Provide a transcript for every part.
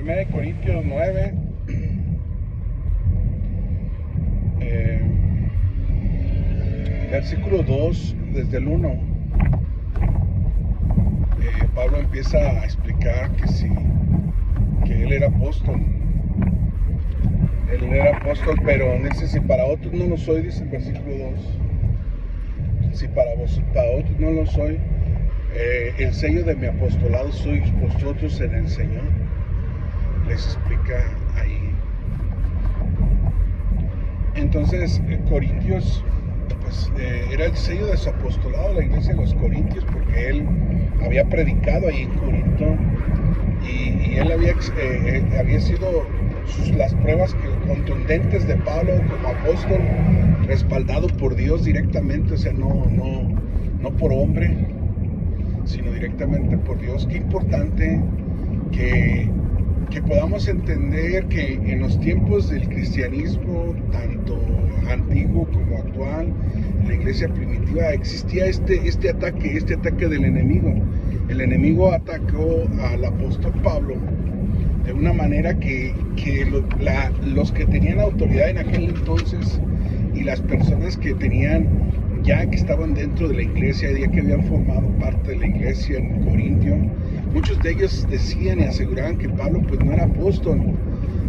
1 Corintios 9, versículo 2, desde el 1. Pablo empieza a explicar que él era apóstol. Él era apóstol, pero dice, si para otros no lo soy, dice el versículo 2. Si para otros no lo soy, el sello de mi apostolado sois vosotros en el Señor. Les explica ahí. Entonces, Corintios, pues era el sello de su apostolado, la iglesia de los Corintios, porque él había predicado ahí en Corinto y él había sido las pruebas contundentes de Pablo como apóstol, respaldado por Dios directamente, o sea, no por hombre, sino directamente por Dios. Qué importante que podamos entender que en los tiempos del cristianismo, tanto antiguo como actual, en la iglesia primitiva, existía este ataque del enemigo. El enemigo atacó al apóstol Pablo de una manera que los que tenían autoridad en aquel entonces y las personas que estaban dentro de la iglesia, ya que habían formado parte de la iglesia en Corintio, muchos de ellos decían y aseguraban que Pablo pues no era apóstol,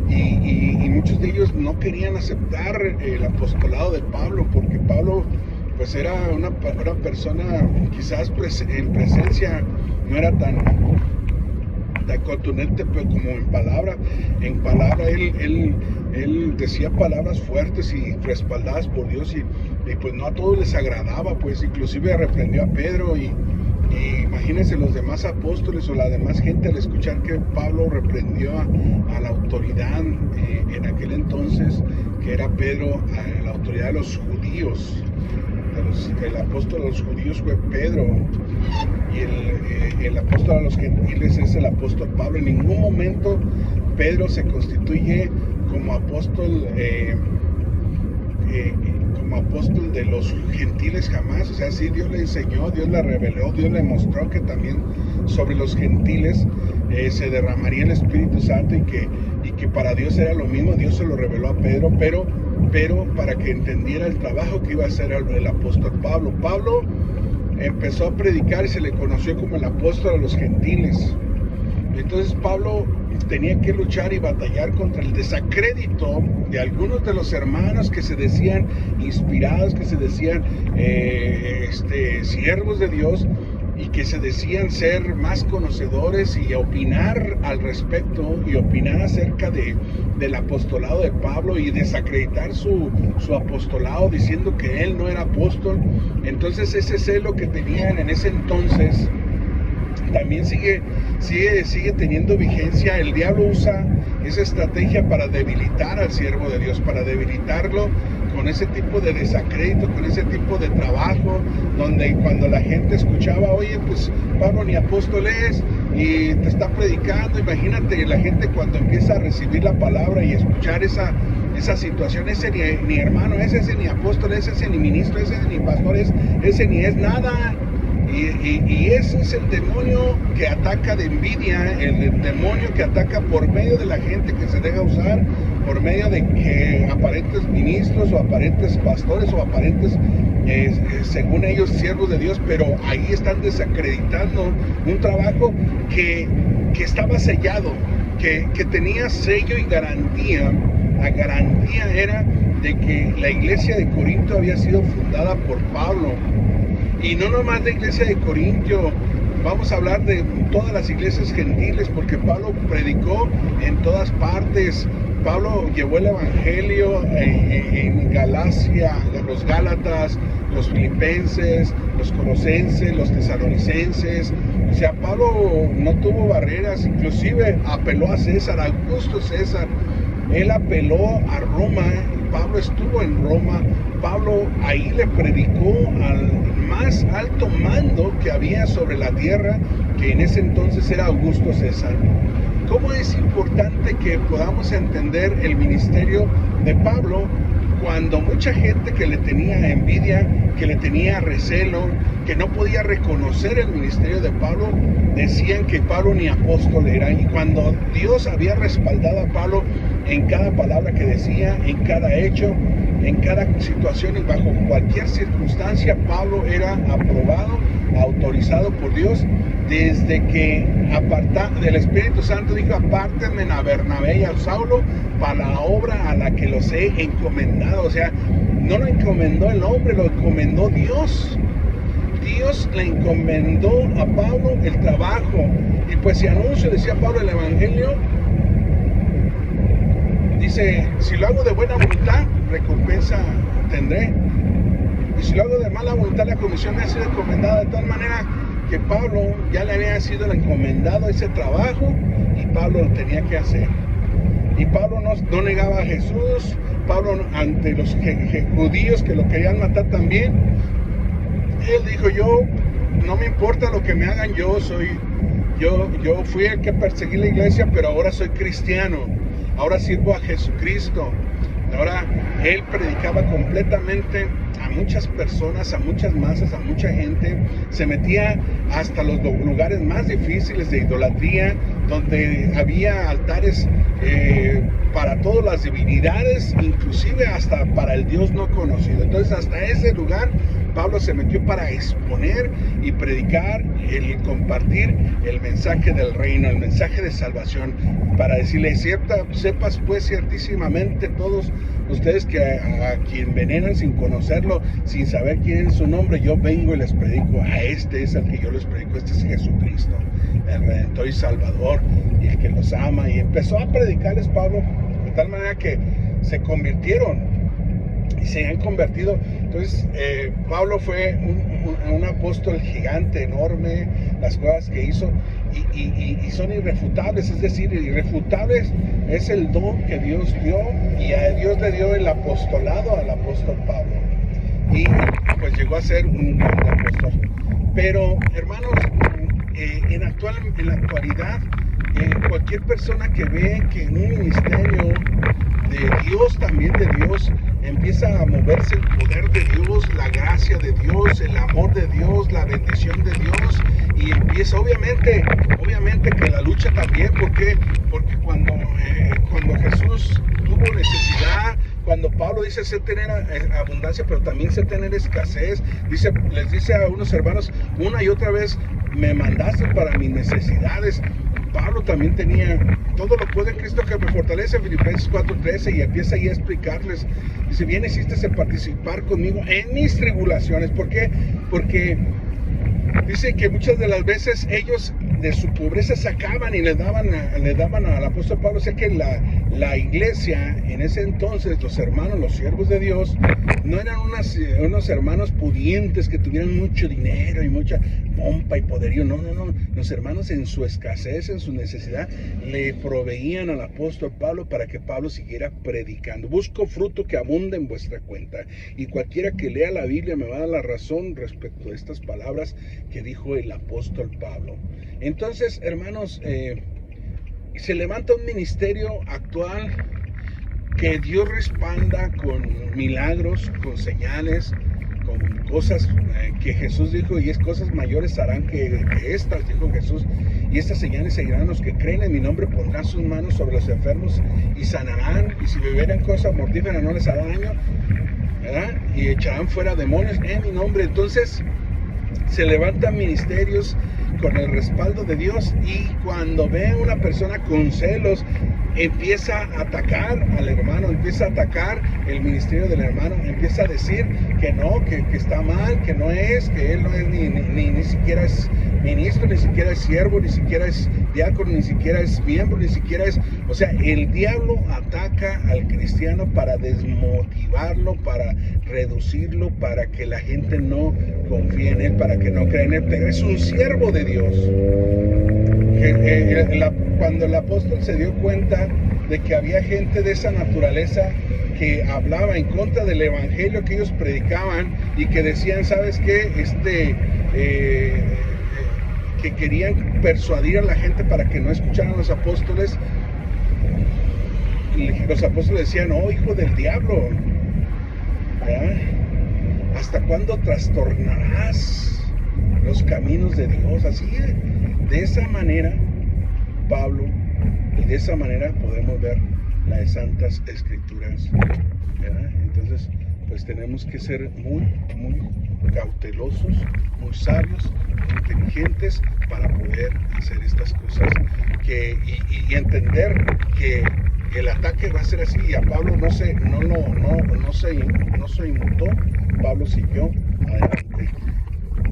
y muchos de ellos no querían aceptar el apostolado de Pablo, porque Pablo pues era una persona quizás en presencia no era tan contundente, pero como en palabra él decía palabras fuertes y respaldadas por Dios, y pues no a todos les agradaba, pues inclusive reprendió a Pedro, y imagínense los demás apóstoles o la demás gente al escuchar que Pablo reprendió a la autoridad en aquel entonces, que era Pedro, a la autoridad de los judíos. El apóstol a los judíos fue Pedro, y el apóstol a los gentiles es el apóstol Pablo. En ningún momento Pedro se constituye como apóstol de los gentiles, jamás. O sea, sí, Dios le enseñó, Dios le reveló, Dios le mostró que también sobre los gentiles se derramaría el Espíritu Santo, y que para Dios era lo mismo. Dios se lo reveló a Pedro, pero para que entendiera el trabajo que iba a hacer el apóstol Pablo. Pablo empezó a predicar y se le conoció como el apóstol a los gentiles. Entonces Pablo tenía que luchar y batallar contra el desacrédito de algunos de los hermanos que se decían inspirados, que se decían siervos de Dios, y que se decían ser más conocedores y opinar al respecto, y opinar acerca del apostolado de Pablo, y desacreditar su apostolado diciendo que él no era apóstol. Entonces ese celo que tenían en ese entonces también sigue teniendo vigencia. El diablo usa esa estrategia para debilitar al siervo de Dios, para debilitarlo con ese tipo de desacrédito, con ese tipo de trabajo, donde cuando la gente escuchaba, oye, pues Pablo ni apóstol es, y te está predicando. Imagínate la gente cuando empieza a recibir la palabra y escuchar esa situación, ese ni hermano es, ese ni apóstol es, ese ni ministro es, ese ni pastor es, ese ni es nada. Y ese es el demonio que ataca de envidia, el demonio que ataca por medio de la gente que se deja usar, por medio de que aparentes ministros o aparentes pastores o aparentes, según ellos, siervos de Dios, pero ahí están desacreditando un trabajo que estaba sellado, que tenía sello y garantía. La garantía era de que la iglesia de Corinto había sido fundada por Pablo. Y no nomás la iglesia de Corintio, vamos a hablar de todas las iglesias gentiles, porque Pablo predicó en todas partes. Pablo llevó el evangelio en Galacia, los Gálatas, los Filipenses, los Colosenses, los Tesalonicenses. O sea, Pablo no tuvo barreras, inclusive apeló a César, a Augusto César. Él apeló a Roma. Pablo estuvo en Roma. Pablo ahí le predicó al más alto mando que había sobre la tierra, que en ese entonces era Augusto César. ¿Cómo es importante que podamos entender el ministerio de Pablo? cuando mucha gente que le tenía envidia, que le tenía recelo, que no podía reconocer el ministerio de Pablo, decían que Pablo ni apóstol era. Y cuando Dios había respaldado a Pablo en cada palabra que decía, en cada hecho, en cada situación y bajo cualquier circunstancia, Pablo era aprobado, autorizado por Dios, desde que el Espíritu Santo dijo: apártenme a Bernabé y a Saulo para la obra a la que los he encomendado. O sea, no lo encomendó el hombre, lo encomendó Dios. Dios le encomendó a Pablo el trabajo. Y pues si anuncio, decía Pablo, el evangelio, dice: si lo hago de buena voluntad, recompensa tendré. Y si lo hago de mala voluntad, la comisión me ha sido encomendada. De tal manera que Pablo ya le había sido encomendado ese trabajo y Pablo lo tenía que hacer. Y Pablo no negaba a Jesús. Pablo, ante los judíos que lo querían matar también, él dijo: yo no me importa lo que me hagan, yo fui el que perseguí la iglesia, pero ahora soy cristiano, ahora sirvo a Jesucristo. Ahora él predicaba completamente a muchas personas, a muchas masas, a mucha gente. Se metía hasta los lugares más difíciles de idolatría, donde había altares para todas las divinidades, inclusive hasta para el Dios no conocido. Entonces hasta ese lugar Pablo se metió para exponer y predicar, compartir el mensaje del reino, el mensaje de salvación, para decirle: sepas pues ciertísimamente todos ustedes que a quien veneran sin conocerlo, sin saber quién es su nombre, yo vengo y les predico. A este es el que yo les predico, este es Jesucristo, el Redentor y Salvador, y el que los ama. Y empezó a predicarles Pablo, de tal manera que se convirtieron y se han convertido. Entonces Pablo fue un apóstol gigante, enorme. Las cosas que hizo y son irrefutables. Es decir, irrefutables es el don que Dios dio, y a Dios le dio el apostolado al apóstol Pablo, y pues llegó a ser un gran apóstol. Pero hermanos, en la actualidad, cualquier persona que ve que en un ministerio de Dios, también de Dios, empieza a moverse el poder de Dios, la gracia de Dios, el amor de Dios, la bendición de Dios, y empieza obviamente que la lucha también. ¿Por qué? Porque cuando Jesús tuvo necesidad, cuando Pablo dice: sé tener abundancia, pero también sé tener escasez, les dice a unos hermanos una y otra vez: me mandaste para mis necesidades. Pablo también tenía: todo lo puede en Cristo que me fortalece, Filipenses 4:13, y empieza ahí a explicarles. Dice: bien hiciste en participar conmigo en mis tribulaciones. ¿Por qué? Porque dice que muchas de las veces ellos de su pobreza sacaban y le daban al apóstol Pablo. O sea que la iglesia en ese entonces, los hermanos, los siervos de Dios, no eran unos hermanos pudientes que tuvieran mucho dinero y mucha pompa y poderío. No. Los hermanos, en su escasez, en su necesidad, le proveían al apóstol Pablo para que Pablo siguiera predicando. Busco fruto que abunde en vuestra cuenta. Y cualquiera que lea la Biblia me va a dar la razón respecto a estas palabras que dijo el apóstol Pablo. Entonces, hermanos, se levanta un ministerio actual que Dios respalda con milagros, con señales, con cosas que Jesús dijo: y es cosas mayores harán que estas, dijo Jesús, y estas señales seguirán los que creen en mi nombre, pondrán sus manos sobre los enfermos y sanarán, y si bebieren cosa mortífera no les hará daño, ¿verdad? Y echarán fuera demonios en mi nombre. Entonces se levantan ministerios con el respaldo de Dios, y cuando ven una persona con celos, empieza a atacar al hermano, empieza a atacar el ministerio del hermano, empieza a decir que no, que está mal, que no es, que él no es ni siquiera es ministro, ni siquiera es siervo, ni siquiera es diácono, ni siquiera es miembro, ni siquiera es... O sea, el diablo ataca al cristiano para desmotivarlo, para reducirlo, para que la gente no confíe en él, para que no crea en él. Pero es un siervo de Dios. Cuando el apóstol se dio cuenta de que había gente de esa naturaleza que hablaba en contra del evangelio que ellos predicaban, y que decían: ¿sabes qué? Que querían persuadir a la gente para que no escucharan a los apóstoles. Y los apóstoles decían: oh, hijo del diablo, ¿verdad? ¿Hasta cuándo trastornarás los caminos de Dios? Así, de esa manera, Pablo, y de esa manera podemos ver las Santas Escrituras, ¿verdad? Entonces, pues tenemos que ser muy cautelosos, muy sabios, muy inteligentes para poder hacer estas cosas y entender que el ataque va a ser así. Y a Pablo no se inmutó, Pablo siguió adelante.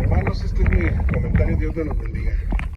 Hermanos, este es mi comentario. Dios nos bendiga.